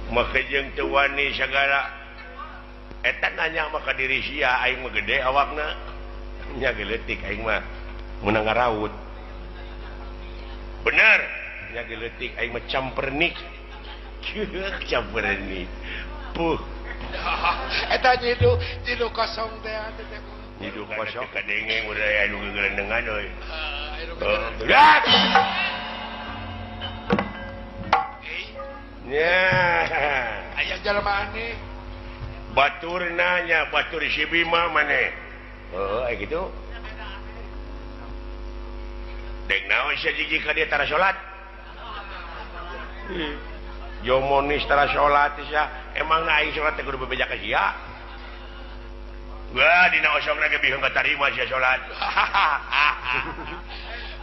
maka jeung teu wani sagala eta nanya maka diri sia aing mah gede awakna nya geleutik aing mah meunang ngaraut bener nya geleutik aing mah campernik campernik puh eta nyidu kosong teh nyidu kosong kadenge udah anu gelendengan euy nya aya jelema aneh batur nanya batur si Bima maneh gitu dek naon sia jiji ka dieu tara salat jomonis tara salat sia emang aing salat teh kudu bebeja ka sia wah dina osokna ge biheung katarima sia salat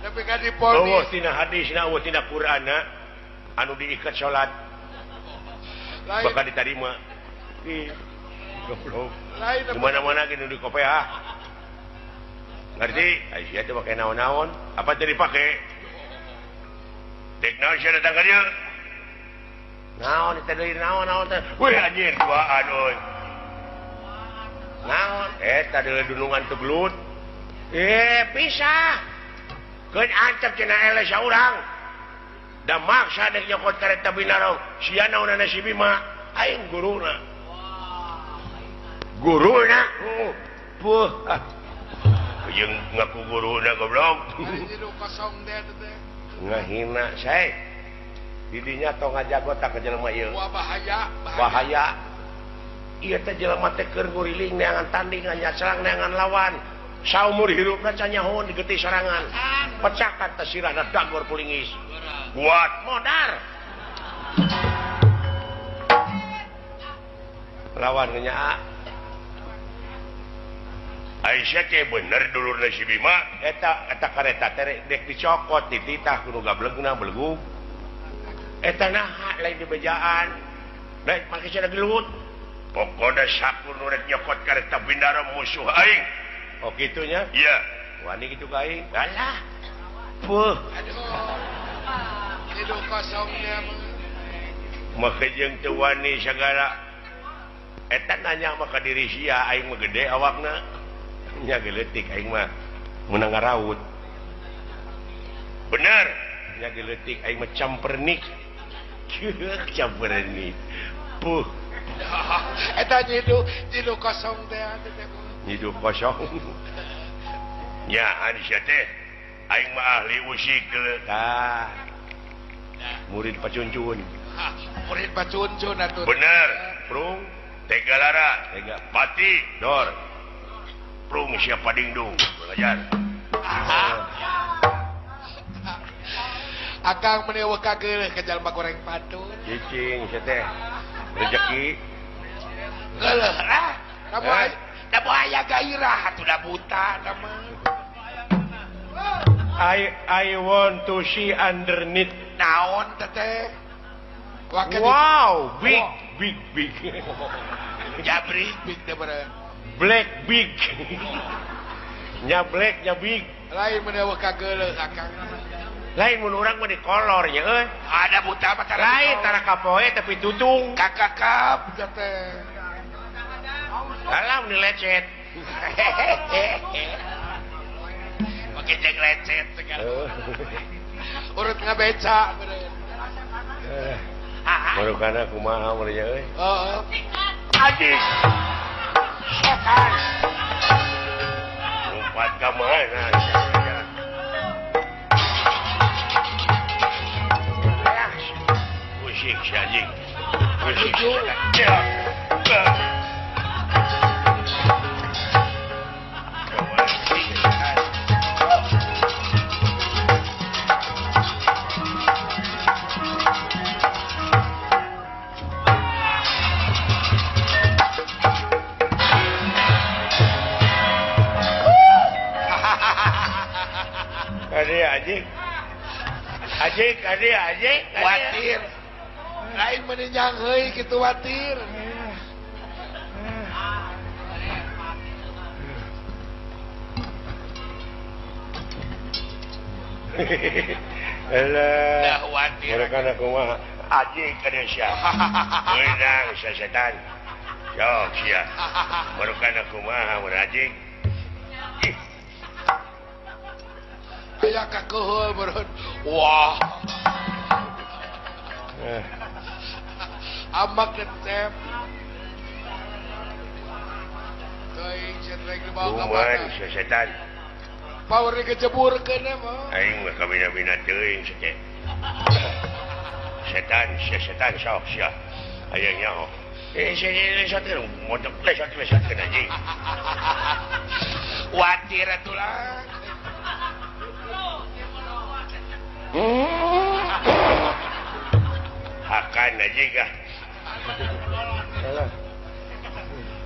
tapi kan diponis eueuh tina hadisna eueuh tina Qur'anna anu diikat salat bakal diterima goblok mana-mana gini di KPH ngerti Aisyah itu pakai naon-naon apa tadi pakai dek naon saya datang ke dia naon itu dari naon wih anjir duaan oi naon tadi dunungan tegelut pisah kan ancap cina ele saurang da maksa dek nyokot kareta binarong sia naonana si Bima aing guruna puh jeung ngaku guruna goblok ngahina sae didinya tong ngajago tak ka jelema ieu bahaya ieu teh jelema teh keur nguriling neangan tandingan nya serang neangan lawan saumur hirupna can nyahoon digetih sarangan pecakan teh sirahna dagor pulingis kuat modar lawan nya Aisyah teh bener dulurna si Bima eta kareta teh dek dicokot dititah kudu gablegna belegug eta naha lain dibejaan lain make sia gelut pokona sakur nu rek nyokot kareta bindara musuh aing oh kitunya iya wani kitu ka aing alah puh hidup kosong dia maka jeung teu wani sagala eta nanya maka diri sia aing mah gede awakna nya geleutik aing mah meunang ngaraut bener nya geleutik aing mah campernik campernik puh eta nyidu kosong teh nyidu kosong nya Aisyah teh aing mah ahli usik tah murid pacuncun atuh bener prung tega lara tega pati dor prung siapa dingdung belajar akang menewek kageuleuh ka jalma goreng patun cicing sia teh rezeki geuleuh da aya gairah atuh da buta da mah I want to see underneath naon teh wow big jabrik big teh bener black big nya black nya big lain menewek kageuleuh akang lain mun urang mah di kolornya euy ada buta mah lain tara kapoe tapi tutung kakakap teh alam ni lecet pakai jeng lecet segala urut ngabeca bener marukana kumaha mun nya euy adis setan lompat ka mana musik syajing musik Ajik watir lain meninjang heuy kitu watir Elah. khawatir. Mereka kumaha? Aji kana sia. Meunang setan. Sok sia. Mereka kumaha mun aji? Aya kakeheul beureun. Wah. Amak ketep. Teuing cetrek dibawa ka Kumaha mana? setan. Power dikejeburkeun mah. Aing mah kabina-bina teuing sece. Setan sok sia. Aya nyaho. Setan modok lesat anjing. Watir atulah. Akan anjing kah?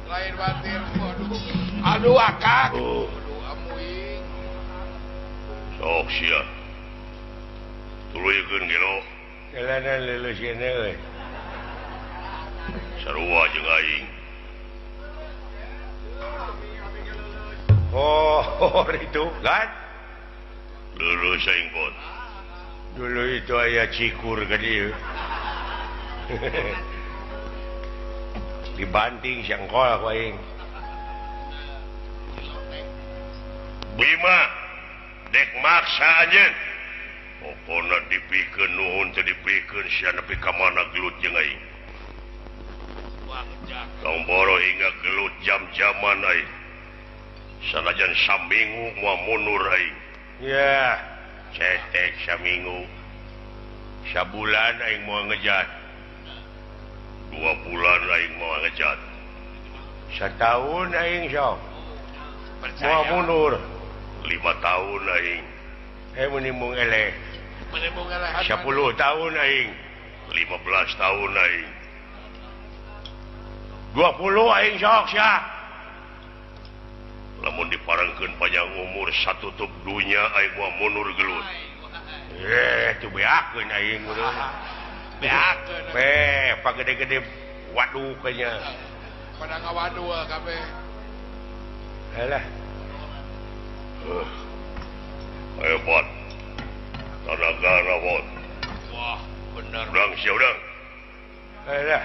Lain watir. Aduh akak. Oh. Aduh amuing. Sok sia. Tuluykeun gelo. Jalanan leuleus kene euy. Sarua jeung aing. Oh, itu kan? Leuleus aing pot. Dulu itu aya cikur ka dieu. Dibanting sangkol ku aing. Bima dek maksa anjeun. Pokona dipikeun nuhun teu dipikeun sia nepi ka mana gelut jeung aing. Tong boro hingga gelut jam-jaman aing. Sanajan saminggu moal mundur aing. Ya, cetek saminggu. Sabulan aing moal ngejat. 2 bulan aing moal ngejat. Satahun aing sok. Moal mundur. 5 tahun aing. Menimbung eleh. Menimbung eleh. 10 tahun aing. 15 tahun aing. 20 aing sok sia. Lamun diparengkeun panjang umur satutup dunya aing moal mundur gelut. Teu beakeun aing urang. Beakeun. Pagede-gede waduk nya. Pada ngawadul kabeh. Alah. Hebat. Tenaga rawat. Wah, bener. Udang sia udang. Alah.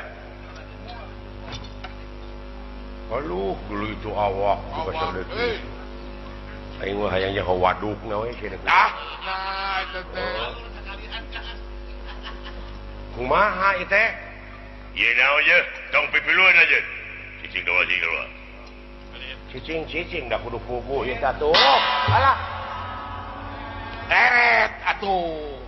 Aluh, dulu itu awak juga sadeukeun. Aing mah hayang nyaho wadukna we cenah. Nah, itu teh. Kumaha ieu teh? Ieu naon ye? Tong pipiluan aja. Cicing doa sih keluar. Cicing dah kudu puguh ieu tah tuh. Alah. Eret atuh.